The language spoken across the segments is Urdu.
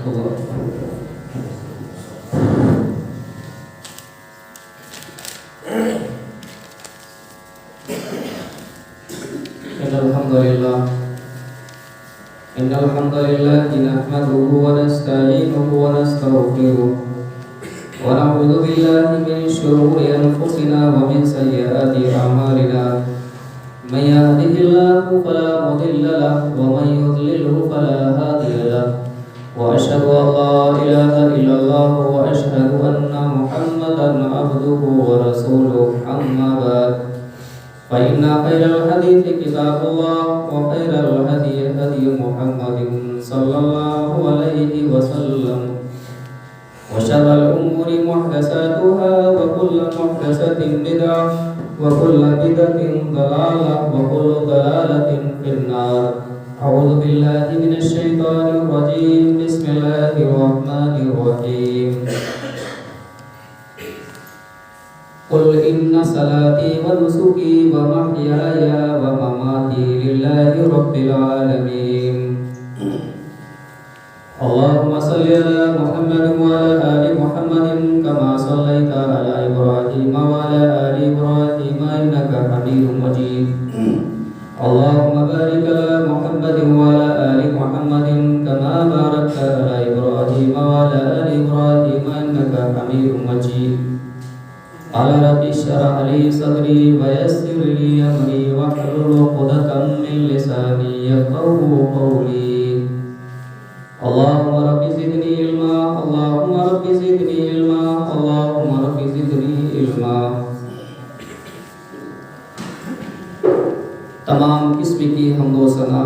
ورحمۃ اللہ۔ إن الحمد لله نحمده ونستعينه ونستغفره ونعوذ بالله من شرور أنفسنا ومن سيئات أعمالنا من يهده الله فلا مضل له ومن يضلله فلا هادي له وأشهد أن لا إله إلا الله وأشهد أن محمدا عبده ورسوله أما بعد فإن خير الحديث كتاب الله وخير الهدي هدي محمد صلى الله عليه وسلم وشر الأمور محدثاتها وكل محدثة بدعة وكل بدعة ضلالة وكل ضلالة في النار. أعوذ بالله من الشيطان الرجيم. بسم الله الرحمن الرحيم. قل إن صلاتي ونسكي ومحياي ومماتي لله رب العالمين. اللهم صل على محمد وعلى آل محمد كما صليت على إبراهيم وعلى آل إبراهيم إنك حميد مجيد. اللهم بارك على محمد وعلى آل محمد كما باركت على إبراهيم وعلى آل إبراهيم إنك حميد مجيد. قال رب اشرح لي صدري ويسر لي أمري واحلل عقدة من لساني يفقهوا قولي. اللهم رب زدني علما اللهم رب زدني علما اللهم رب زدني علما. تمام قسم کی حمد و ثنا،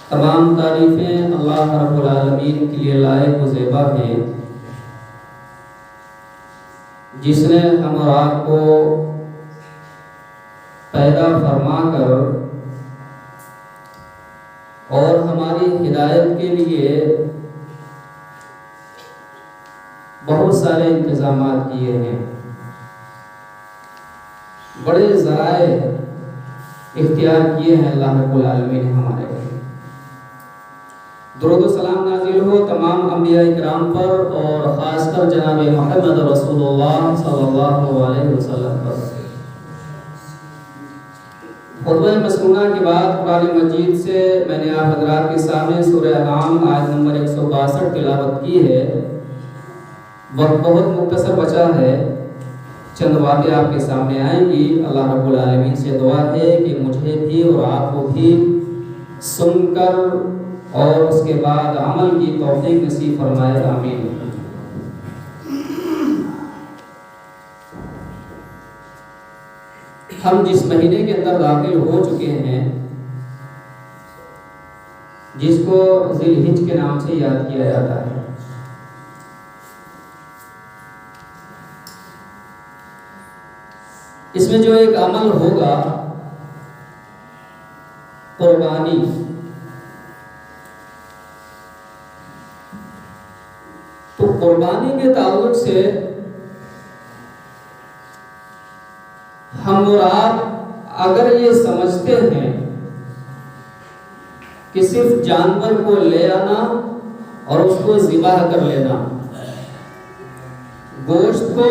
تمام تعریفیں اللہ رب العالمین کے لیے لائق و زیبا ہیں، جس نے ہم اور آپ کو پیدا فرما کر اور ہماری ہدایت کے لیے بہت سارے انتظامات کیے ہیں، بڑے ذرائع اختیار کیے ہیں اللہ رب العالمین نے ہمارے لیے۔ درود و سلام نازل ہو تمام انبیاء کرام پر اور خاص کر جناب محمد رسول اللہ صلی اللہ علیہ وسلم پر۔ خطبہ مسنونہ کے بعد قرآن مجید سے میں نے آپ حضرات کے سامنے سورہ انعام آیت نمبر 162 تلاوت کی ہے۔ وقت بہت مختصر بچا ہے، چند باتیں آپ کے سامنے آئیں گی۔ اللہ رب العالمین سے دعا ہے کہ مجھے بھی اور آپ کو بھی سن کر اور اس کے بعد عمل کی توفیق نصیب فرمائے، آمین۔ ہم جس مہینے کے اندر داخل ہو چکے ہیں، جس کو ذی الحج کے نام سے یاد کیا جاتا ہے، اس میں جو ایک عمل ہوگا قربانی، تو قربانی کے تعلق سے ہم اور آپ اگر یہ سمجھتے ہیں کہ صرف جانور کو لے آنا اور اس کو ذبح کر لینا، گوشت کو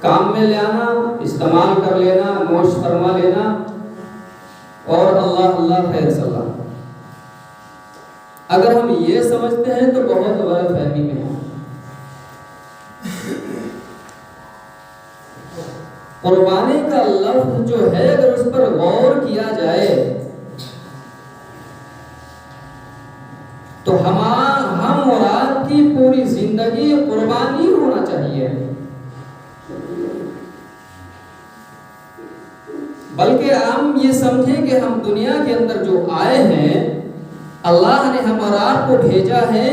کام میں لے آنا، استعمال کر لینا، نوش فرما لینا اور اللہ اللہ خیر سلام، اگر ہم یہ سمجھتے ہیں تو بہت غلط فہمی میں ہیں۔ قربانی کا لفظ جو ہے اگر اس پر غور کیا جائے تو ہم اور آپ کی پوری زندگی قربانی ہونا چاہیے، بلکہ ہم یہ سمجھیں کہ ہم دنیا کے اندر جو آئے ہیں، اللہ نے ہم اور آپ کو بھیجا ہے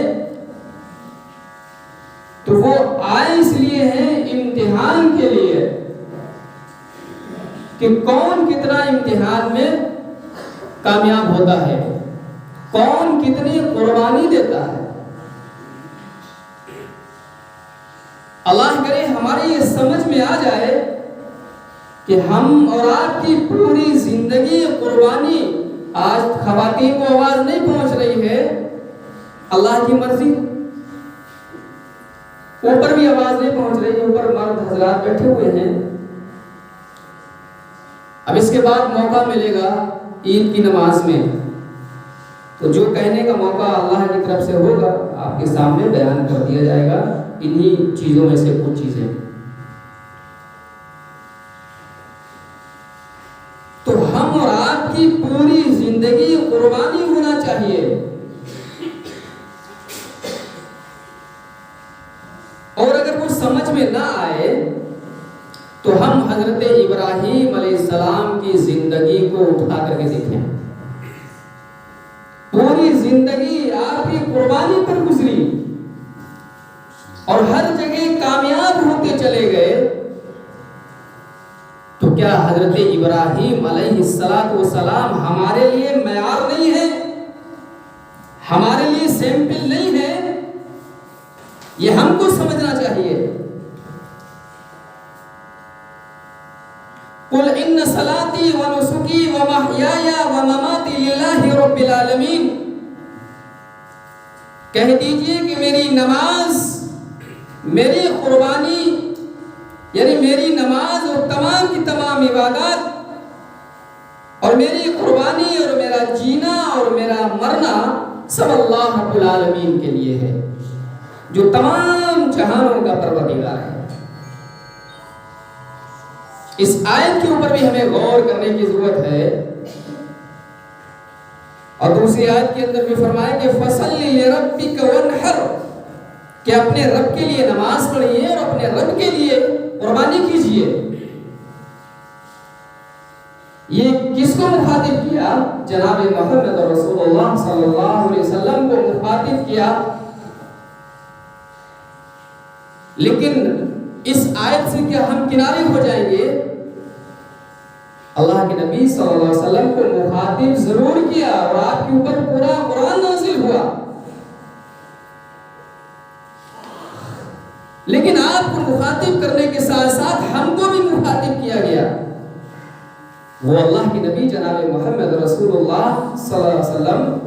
تو وہ آئے اس لیے ہیں امتحان کے لیے کہ کون کتنا امتحان میں کامیاب ہوتا ہے، کون کتنی قربانی دیتا ہے۔ اللہ کرے ہماری یہ سمجھ میں آ جائے کہ ہم اور آپ کی پوری زندگی قربانی، آج خواتین کو آواز نہیں پہنچ رہی ہے، اللہ کی مرضی. اوپر بھی آواز نہیں پہنچ رہی, اوپر مرد حضرات بیٹھے ہوئے ہیں. اب اس کے بعد موقع ملے گا عید کی نماز میں, تو جو کہنے کا موقع اللہ کی طرف سے ہوگا آپ کے سامنے بیان کر دیا جائے گا. انہی چیزوں میں سے کچھ چیزیں. تو ہم اور آپ کی پوری زندگی قربانی ہونا چاہیے. اور اگر وہ سمجھ میں نہ آئے تو ہم حضرت ابراہیم علیہ السلام کی زندگی کو اٹھا کر کے دیکھیں. پوری زندگی آپ کی قربانی پر گزری اور ہر جگہ کامیاب ہوتے چلے گئے. تو کیا حضرت ابراہیم علیہ السلام ہمارے لیے معیار نہیں ہے, ہمارے لیے سیمپل نہیں ہے؟ یہ ہم کو سمجھنا چاہیے. قل ان صلاتی و نسکی و محیای و مماتی للہ رب العالمین. کہہ دیجئے کہ میری نماز, میری قربانی, یعنی میری نماز اور تمام کی تمام عبادات, اور میری قربانی اور میرا جینا اور میرا مرنا سب اللہ رب العالمین کے لیے ہے, جو تمام جہانوں کا پروردگار ہے. اس آیت کے اوپر بھی ہمیں غور کرنے کی ضرورت ہے. اور دوسری آیت کے اندر بھی فرمایا کہ فَصَلِّ لِرَبِّكَ وَانْحَرْ, کہ اپنے رب کے لیے نماز پڑھیے اور اپنے رب کے لیے قربانی کیجیے. یہ کس کو مخاطب کیا؟ جناب محمد رسول اللہ صلی اللہ علیہ وسلم کو مخاطب کیا. لیکن اس آیت سے کیا ہم کنارے ہو جائیں گے؟ اللہ کے نبی صلی اللہ علیہ وسلم کو مخاطب ضرور کیا اور آپ کے اوپر پورا قرآن نازل ہوا, لیکن آپ کو مخاطب کرنے کے ساتھ ساتھ ہم کو بھی مخاطب کیا گیا. وہ اللہ کے نبی جناب محمد رسول اللہ صلی اللہ علیہ وسلم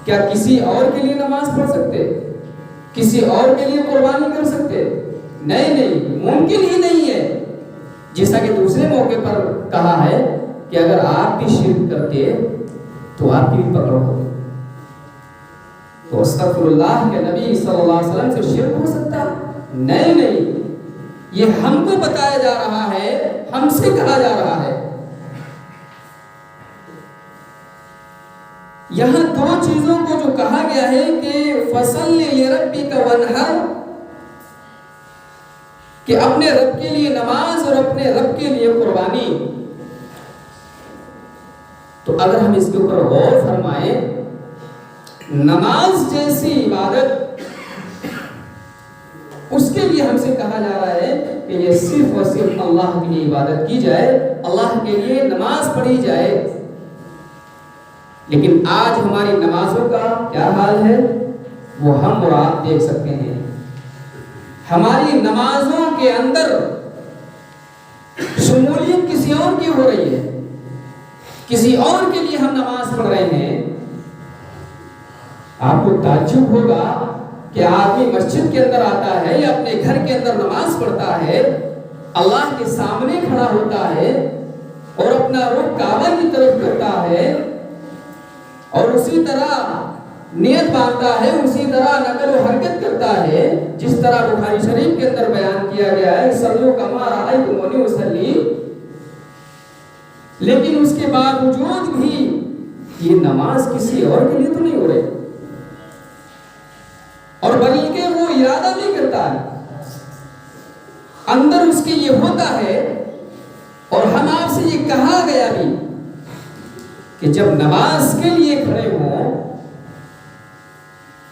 کیا کسی اور کے لیے نماز پڑھ سکتے, کسی اور کے لیے قربانی کر سکتے؟ نہیں, ممکن ہی نہیں ہے. جیسا کہ دوسرے موقع پر کہا ہے کہ اگر آپ بھی شرک کرتے تو آپ کی بھی پکڑ ہوگی. تو استغفر اللہ کے نبی صلی اللہ علیہ وسلم سے شرک ہو سکتا؟ نہیں, یہ ہم کو بتایا جا رہا ہے, ہم سے کہا جا رہا ہے. یہاں دو چیزوں کو جو کہا گیا ہے کہ فَصَلِّ لِرَبِّكَ وَانْحَرْ, کہ اپنے رب کے لیے نماز اور اپنے رب کے لیے قربانی. تو اگر ہم اس کے اوپر غور فرمائیں, نماز جیسی عبادت اس کے لیے ہم سے کہا جا رہا ہے کہ یہ صرف اور صرف اللہ کے لیے عبادت کی جائے, اللہ کے لیے نماز پڑھی جائے. لیکن آج ہماری نمازوں کا کیا حال ہے وہ ہم اور آپ دیکھ سکتے ہیں. ہماری نمازوں کے اندر شمولیت کسی اور کی ہو رہی ہے, کسی اور کے لیے ہم نماز پڑھ رہے ہیں. آپ کو تعجب ہوگا کہ آدمی مسجد کے اندر آتا ہے یا اپنے گھر کے اندر نماز پڑھتا ہے, اللہ کے سامنے کھڑا ہوتا ہے اور اپنا رخ کعبہ کی طرف کرتا ہے, اور اسی طرح نیت باندھتا ہے, اسی طرح نقل و حرکت کرتا ہے جس طرح بخاری شریف کے اندر بیان کیا گیا ہے صلو کما رأیتمونی اصلی. لیکن اس کے باوجود بھی یہ نماز کسی اور کے لیے تو نہیں ہو رہی, اور بلکہ وہ ارادہ نہیں کرتا ہے, اندر اس کے یہ ہوتا ہے. اور ہم آپ سے یہ کہا گیا بھی کہ جب نماز کے لیے کھڑے ہوں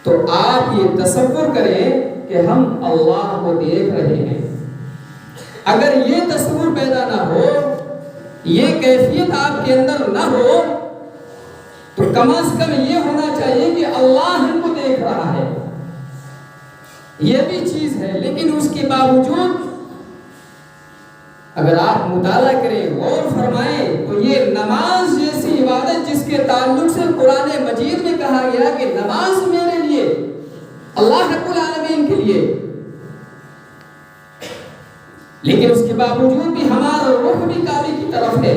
تو آپ یہ تصور کریں کہ ہم اللہ کو دیکھ رہے ہیں. اگر یہ تصور پیدا نہ ہو, یہ کیفیت آپ کے اندر نہ ہو, تو کم از کم یہ ہونا چاہیے کہ اللہ ہم کو دیکھ رہا ہے. یہ بھی چیز ہے, لیکن اس کے باوجود اگر آپ مطالعہ کریں, غور فرمائیں, تو یہ نماز جیسی عبادت جس کے تعلق سے قرآن مجید میں کہا گیا کہ نماز میرے لیے اللہ رب العالمین کے لیے، لیکن اس کے باوجود بھی ہمارا رخ بھی کعبے کی طرف ہے.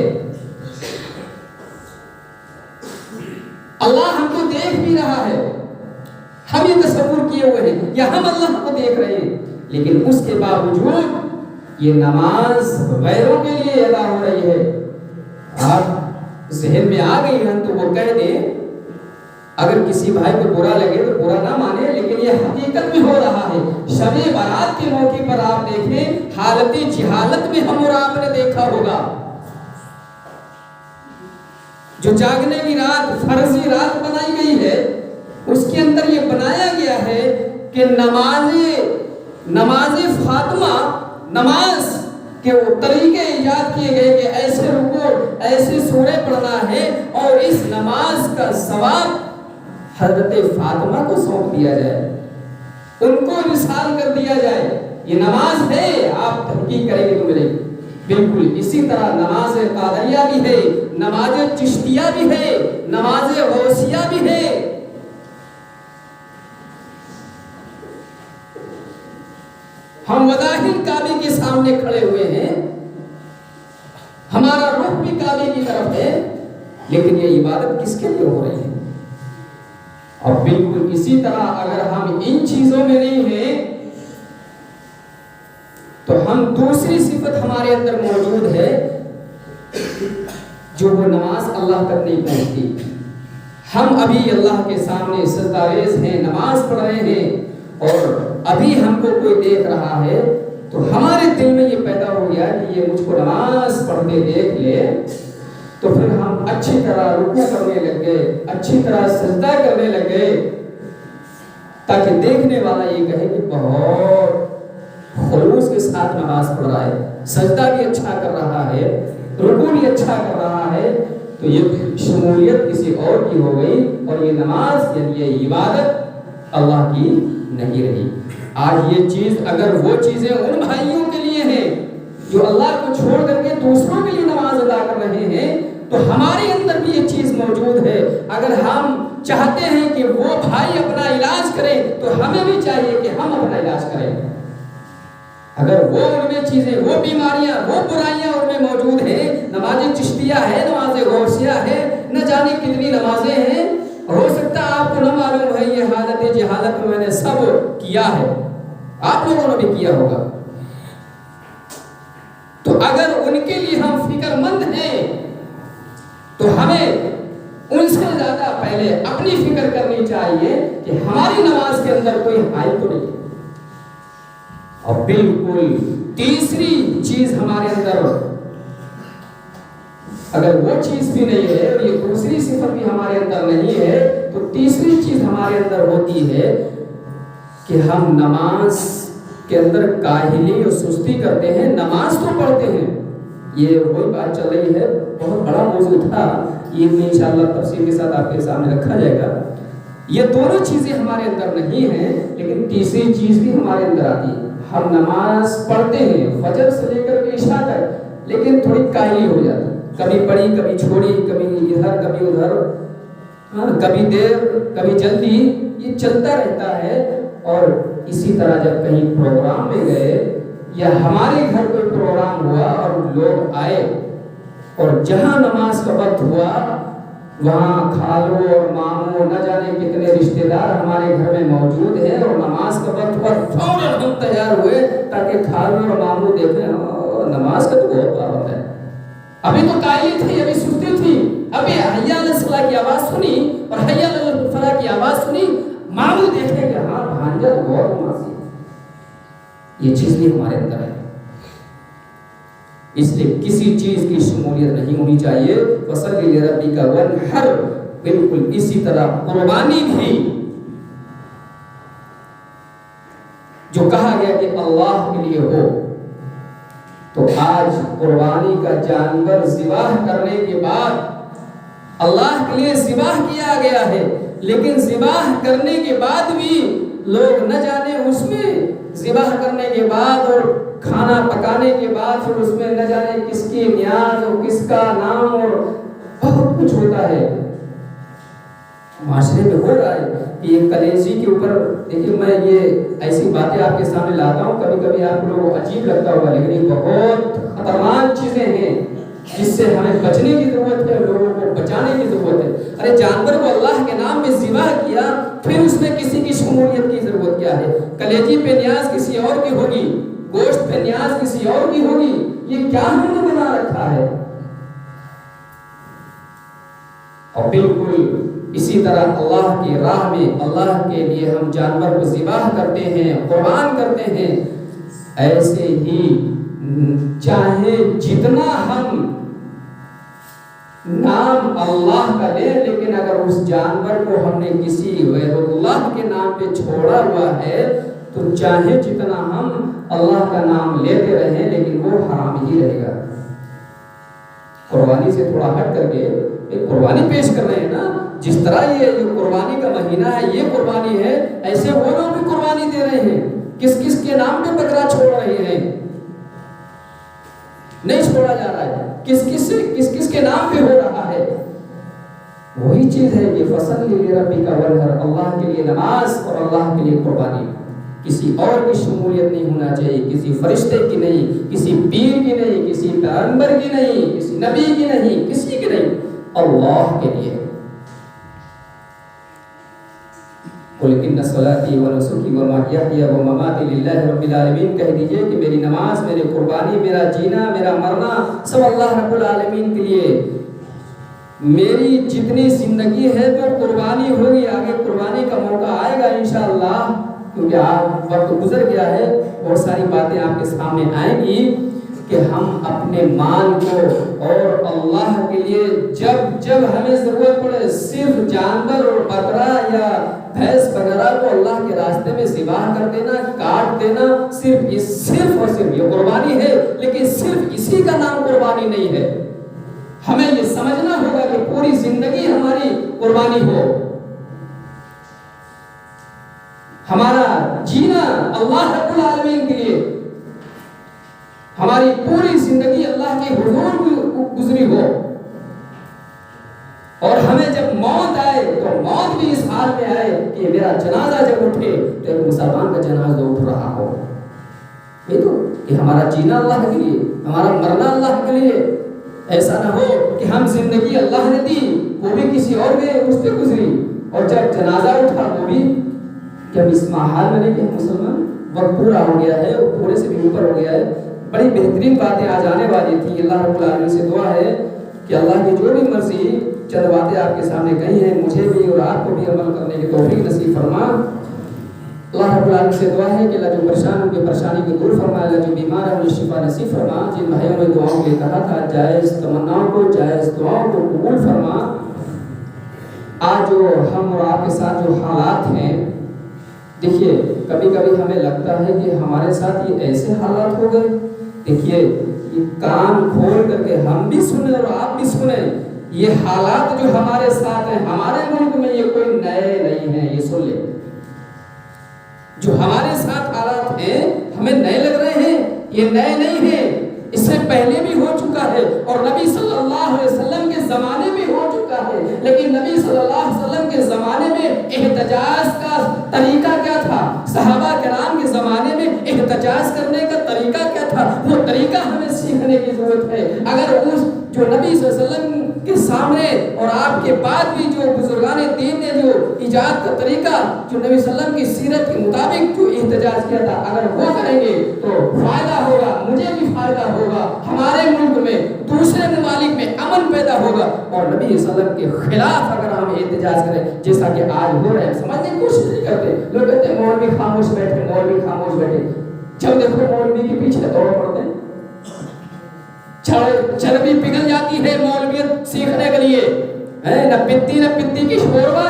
اللہ ہم کو دیکھ بھی رہا ہے، ہم یہ تصور کیے ہوئے ہیں یا ہم اللہ کو دیکھ رہے ہیں، لیکن اس کے باوجود یہ نماز غیروں کے لیے ادا ہو رہی ہے. آپ ذہن میں آ گئی ہیں تو وہ کہہ دیں، اگر کسی بھائی کو برا لگے تو برا نہ مانے، لیکن یہ حقیقت میں ہو رہا ہے. شب برات کے موقع پر آپ دیکھیں، حالت جہالت میں ہم اور آپ نے دیکھا ہوگا، جو جاگنے کی رات فرضی رات بنائی گئی ہے، اس کے اندر یہ بنایا گیا ہے کہ نماز فاطمہ، نماز کے وہ طریقے ایجاد کیے گئے کہ ایسے رکوع ایسے سورے پڑھنا ہے، اور اس نماز کا ثواب حضرت فاطمہ کو سونپ دیا جائے، ان کو ارسال کر دیا جائے. یہ نماز ہے، آپ تحقیق کریں گے تو ملے گی. بالکل اسی طرح نماز قادریہ بھی ہے، نماز چشتیہ بھی ہے، نماز غوثیہ بھی ہے. ہم وظاہر کعبے کے سامنے کھڑے ہوئے ہیں، ہمارا رخ بھی کعبے کی طرف ہے، لیکن یہ عبادت کس کے لیے ہو رہی ہے؟ اور بالکل اسی طرح اگر ہم ان چیزوں میں نہیں ہیں تو ہم دوسری صفت ہمارے اندر موجود ہے جو وہ نماز اللہ تک نہیں پہنچتی. ہم ابھی اللہ کے سامنے سجدہ ریز ہیں، نماز پڑھ رہے ہیں، اور ابھی ہم کو کوئی دیکھ رہا ہے تو ہمارے دل میں یہ پیدا ہو گیا کہ یہ مجھ کو نماز پڑھتے دیکھ لے، تو پھر ہم اچھی طرح رکوع کرنے لگ گئے، اچھی طرح سجدہ کرنے لگ گئے، تاکہ دیکھنے والا یہ کہے کہ بہت خلوص کے ساتھ نماز پڑھ رہا ہے، سجدہ بھی اچھا کر رہا ہے، رکوع بھی اچھا کر رہا ہے. تو یہ شمولیت کسی اور کی ہو گئی، اور یہ نماز یعنی یہ عبادت اللہ کی نہیں رہی. آج یہ چیز، اگر وہ چیزیں ان بھائیوں کے لیے ہیں جو اللہ کو چھوڑ کر کے دوسروں کے لیے نماز ادا کر رہے ہیں، تو ہمارے اندر بھی یہ چیز موجود ہے. اگر ہم چاہتے ہیں کہ وہ بھائی اپنا علاج کریں تو ہمیں بھی چاہیے کہ ہم اپنا علاج کریں. اگر وہ ان میں چیزیں، وہ بیماریاں، وہ برائیاں ان میں موجود ہیں، نماز چشتیہ ہے، نماز غوثیہ ہے، نہ جانے کتنی نمازیں ہیں، ہو سکتا ہے آپ کو نہ معلوم ہے، یہ حالت جہالت میں نے سب کیا ہے، آپ لوگوں نے بھی کیا ہوگا. تو اگر ان کے لیے ہم فکر مند ہیں تو ہمیں ان سے زیادہ پہلے اپنی فکر کرنی چاہیے کہ ہماری نماز کے اندر کوئی حائل تو نہیں. اور بالکل تیسری چیز ہمارے اندر اگر وہ چیز بھی نہیں ہے اور یہ دوسری صفت بھی ہمارے اندر نہیں ہے، تو تیسری چیز ہمارے اندر ہوتی ہے کہ ہم نماز کے اندر کاہلی اور سستی کرتے ہیں. نماز تو پڑھتے ہیں، یہ وہی بات چل رہی ہے، بہت بڑا موضوع تھا، یہ بھی انشاءاللہ تفصیل کے ساتھ آپ کے سامنے رکھا جائے گا. یہ دونوں چیزیں ہمارے اندر نہیں ہیں، لیکن تیسری چیز بھی ہمارے اندر آتی ہے. ہم نماز پڑھتے ہیں فجر سے لے کر عشاء تک، لیکن تھوڑی کاہلی ہو جاتی، کبھی پڑھی کبھی چھوڑی، کبھی ادھر کبھی ادھر، کبھی دیر کبھی جلدی، یہ چلتا رہتا ہے. اور اسی طرح جب کہیں پروگرام میں گئے یا ہمارے گھر کوئی پروگرام ہوا اور لوگ آئے اور جہاں نماز کا وقت ہوا وہاں کھالو اور ماموں نہ جانے کتنے رشتہ دار ہمارے گھر میں موجود ہیں، اور نماز کا وقت پر فوراً ہم تیار ہوئے تاکہ کھالو اور ماموں دیکھیں نماز کا تو بہت پابند ہے. ابھی تو کاہلی تھی، ابھی سستی تھی، ابھی حی علی الصلاۃ کی آواز سنی اور حی علی الفلاح کی آواز سنی، ماموں دیکھیں کہ ہاں بھانجا تو بہت نمازی. یہ چیز بھی ہمارے اندر ہے، اس لیے کسی چیز کی شمولیت نہیں ہونی چاہیے. فصلی لربک وانحر، بالکل اسی طرح قربانی بھی جو کہا گیا کہ اللہ کے لیے ہو، تو آج قربانی کا جانور ذبح کرنے کے بعد اللہ کے لیے ذبح کیا گیا ہے، لیکن ذبح کرنے کے بعد بھی لوگ نہ جانے اس میں ذبح کرنے کے بعد اور کھانا پکانے کے بعد پھر اس میں نہ جانے کس کی نیاز اور کس کا نام اور بہت کچھ ہوتا ہے. معاشرے میں ہو رہا ہے کہ یہ کلیجی کے اوپر دیکھیے، میں یہ ایسی باتیں آپ کے سامنے لاتا ہوں، کبھی کبھی آپ لوگوں کو عجیب لگتا ہوگا، لیکن یہ بہت خطرناک چیزیں ہیں جس سے ہمیں بچنے کی ضرورت ہے، لوگوں کو بچانے کی ضرورت ہے۔ ارے جانور کو اللہ کے نام میں ذبح کیا، پھر اس میں کسی کی شمولیت کی ضرورت کیا ہے؟ کلیجی پہ نیاز کسی اور کی ہوگی، گوشت پہ نیاز کسی اور کی ہوگی، یہ کیا ہم نے بنا رکھا ہے؟ اور بالکل اسی طرح اللہ کی راہ میں اللہ کے لیے ہم جانور کو ذبح کرتے ہیں، قربان کرتے ہیں، ایسے ہی چاہے جتنا ہم نام اللہ کا لیں، لیکن اگر اس جانور کو ہم نے کسی غیر اللہ کے نام پہ چھوڑا ہوا ہے تو چاہے جتنا ہم اللہ کا نام لیتے رہیں لیکن وہ حرام ہی رہے گا۔ قربانی سے تھوڑا ہٹ کر کے ایک قربانی پیش کر رہے ہیں نا، جس طرح یہ قربانی کا مہینہ ہے، یہ قربانی ہے، ایسے وہ لوگ بھی قربانی دے رہے ہیں۔ کس کس کے نام پہ بکرا چھوڑ رہے ہیں؟ نہیں چھوڑا جا رہا ہے، کس کس کے نام پہ ہو رہا ہے؟ وہی چیز ہے یہ فصل لربک وانحر، اللہ کے لیے نماز اور اللہ کے لیے قربانی، کسی اور کی شمولیت نہیں ہونا چاہیے، کسی فرشتے کی نہیں، کسی پیر کی نہیں، کسی پیغمبر کی نہیں، کسی نبی کی نہیں، کسی کی نہیں، اللہ کے لیے۔ قل ان صلاتي ونسكي ومحياي ومماتي لله رب العالمین، کہہ دیجئے کہ میری نماز، میری قربانی، میرا جینا، میرا مرنا سب اللہ رب العالمین کے لیے، میری جتنی زندگی ہے وہ قربانی ہوگی۔ آگے قربانی کا موقع آئے گا انشاءاللہ، کیونکہ آپ وقت گزر گیا ہے، بہت ساری باتیں آپ کے سامنے آئیں گی کہ ہم اپنے مال کو اور اللہ کے لیے جب ہمیں ضرورت پڑے صرف جانور اور بکرا یا بھینس وغیرہ کو اللہ کے راستے میں ذبح کر دینا، کاٹ دینا، صرف اور صرف یہ قربانی ہے، لیکن صرف اسی کا نام قربانی نہیں ہے۔ ہمیں یہ سمجھنا ہوگا کہ پوری زندگی ہماری قربانی ہو، ہمارا جینا اللہ رب العالمین کے لیے، ہماری پوری زندگی اللہ کے حضور میں گزری ہو، اور ہمیں جب موت آئے تو موت بھی اس حال میں آئے کہ میرا جنازہ جب اٹھے تو ایک مسلمان کا جنازہ اٹھ رہا ہو۔ یہ تو کہ ہمارا جینا اللہ کے لیے، ہمارا مرنا اللہ کے لیے، ایسا نہ ہو کہ ہم زندگی اللہ نے دی وہ بھی کسی اور کے اس پہ گزری، اور جب جنازہ اٹھا وہ بھی کہ ہم اس محال میں نہیں کہ ہم مسلمان، وقت پورا ہو گیا ہے اور پورے سے بھی اوپر ہو گیا ہے۔ بڑی بہترین باتیں آج آنے والی تھی، اللہ رب العالمین سے دعا ہے کہ اللہ کی جو بھی مرضی چند باتیں آپ کے سامنے کہی ہیں، مجھے بھی اور آپ کو بھی عمل کرنے کی توفیق نصیب فرما۔ اللہ رب العالمین سے دعا ہے کہ اللہ جو پریشان ان کی پریشانی کو دور فرما، اللہ جو بیمار ہے انہیں شفا نصیب فرما۔ جن بھائیوں نے دعاؤں کے لیے کہا تھا جائز تمناؤں کو، جائز دعاؤں کو قبول فرما۔ آج جو ہم اور آپ کے ساتھ جو حالات ہیں، دیکھیے کبھی کبھی ہمیں لگتا ہے کہ ہمارے ساتھ یہ ایسے حالات ہو گئے۔ دیکھیے یہ کان کھول کر کے ہم بھی سنیں اور آپ بھی سنیں، یہ حالات جو ہمارے ساتھ ہیں ہمارے ملک میں یہ کوئی نئے نہیں ہیں، یہ سن لیں۔ جو ہمارے ساتھ حالات ہیں ہمیں نئے لگ رہے ہیں، یہ نئے نہیں ہیں، اس سے پہلے بھی ہو چکا ہے اور نبی صلی اللہ علیہ وسلم کے زمانے میں ہو چکا ہے۔ لیکن نبی صلی اللہ علیہ وسلم کے زمانے میں احتجاج کا طریقہ کیا تھا؟ صحابہ کرام کے زمانے میں احتجاج کرنے کا طریقہ کیا تھا؟ وہ طریقہ ہمیں سیکھنے کی ضرورت ہے۔ اگر اس جو نبی صلی اللہ علیہ وسلم کے سامنے اور آپ کے بعد بھی جو بزرگان دین نے جو ایجاد کا طریقہ جو نبی صلی اللہ علیہ وسلم کی سیرت کے مطابق جو احتجاج کیا تھا، اگر وہ کریں گے تو فائدہ ہوگا، مجھے بھی فائدہ ہوگا، ہمارے ملک میں دوسرے ممالک میں امن پیدا ہوگا۔ اور نبی صلی اللہ علیہ وسلم کے خلاف اگر ہم احتجاج کریں جیسا کہ آج ہو رہا ہے، سمجھنے کی کوشش نہیں کرتے، لوگ کہتے ہیں مولوی خاموش بیٹھے، مولوی خاموش بیٹھے، جب دیکھو مولوی کے پیچھے دوڑ پڑتے ہیں، چربی پگھل جاتی ہے مولویت سیکھنے کے لیے، نہ پتی کی شوربا،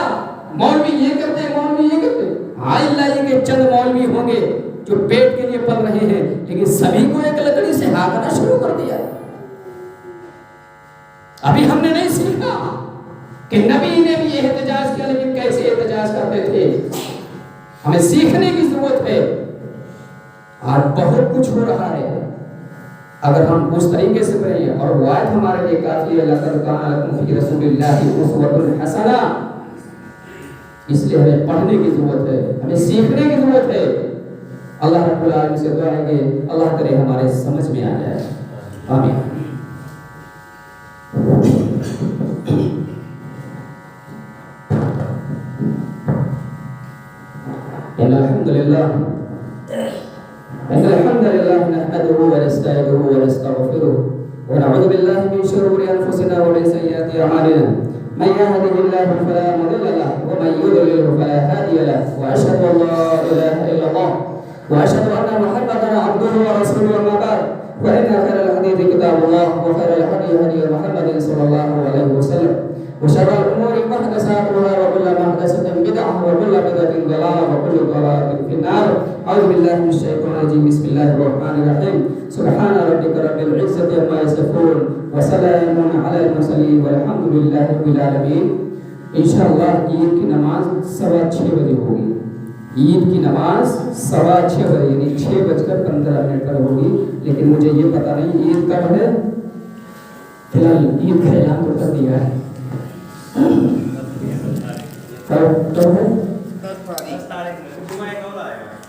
مولوی یہ کرتے ہیں، مولوی یہ کرتے ہیں۔ ہاں اللہ یہ کہ چند مولوی ہوں گے جو پیٹ کے لیے پل رہے ہیں، لیکن سبھی کو ایک لکڑی سے ہانکنا شروع کر دیا۔ ابھی ہم نے نہیں سیکھا کہ نبی نے بھی احتجاج کیا، لیکن کیسے احتجاج کرتے تھے، ہمیں سیکھنے کی ضرورت ہے۔ آج بہت کچھ ہو رہا ہے، اگر ہم اس طریقے سے کریں، اور روایت ہمارے لیے کافی ہے، لقد کان لکم فی رسول اللہ اسوۃ حسنہ، اس لیے ہمیں پڑھنے کی ضرورت ہے، ہمیں سیکھنے کی ضرورت ہے۔ اللہ رب العالمین سے دعا ہے کہ اللہ کرے ہمارے سمجھ میں آ جائے، آمین۔ الحمد لله نحمده ونستعينه ونستغفره ونعوذ بالله من شرور انفسنا ومن سيئات اعمالنا، من يهده الله فلا مضل له ومن يضلل فلا هادي له، واشهد ان لا اله الا الله واشهد ان محمدا عبده ورسوله، اما بعد فان خير الحديث كتاب الله وخير الهدي هدي محمد صلى الله عليه وسلم، وشر الامور محدثاتها وكل محدثه بدعه وكل بدعه ضلاله وكل ضلاله في النار. اعوذ بالله من الشيطان الرجيم، بسم الله الرحمن الرحيم، سبحان ربك رب العزه عما يصفون وسلام على المرسلين والحمد لله رب العالمين۔ انشاءاللہ عید کی نماز 6:15 بجے ہوگی، عید کی نماز 6:15 بجے یعنی 6:15 پر ہوگی، لیکن مجھے یہ پتہ نہیں عید کب ہے۔ فی الحال عید کا اعلان تو کر دیا ہے، کب ہے؟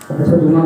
اچھا جمعہ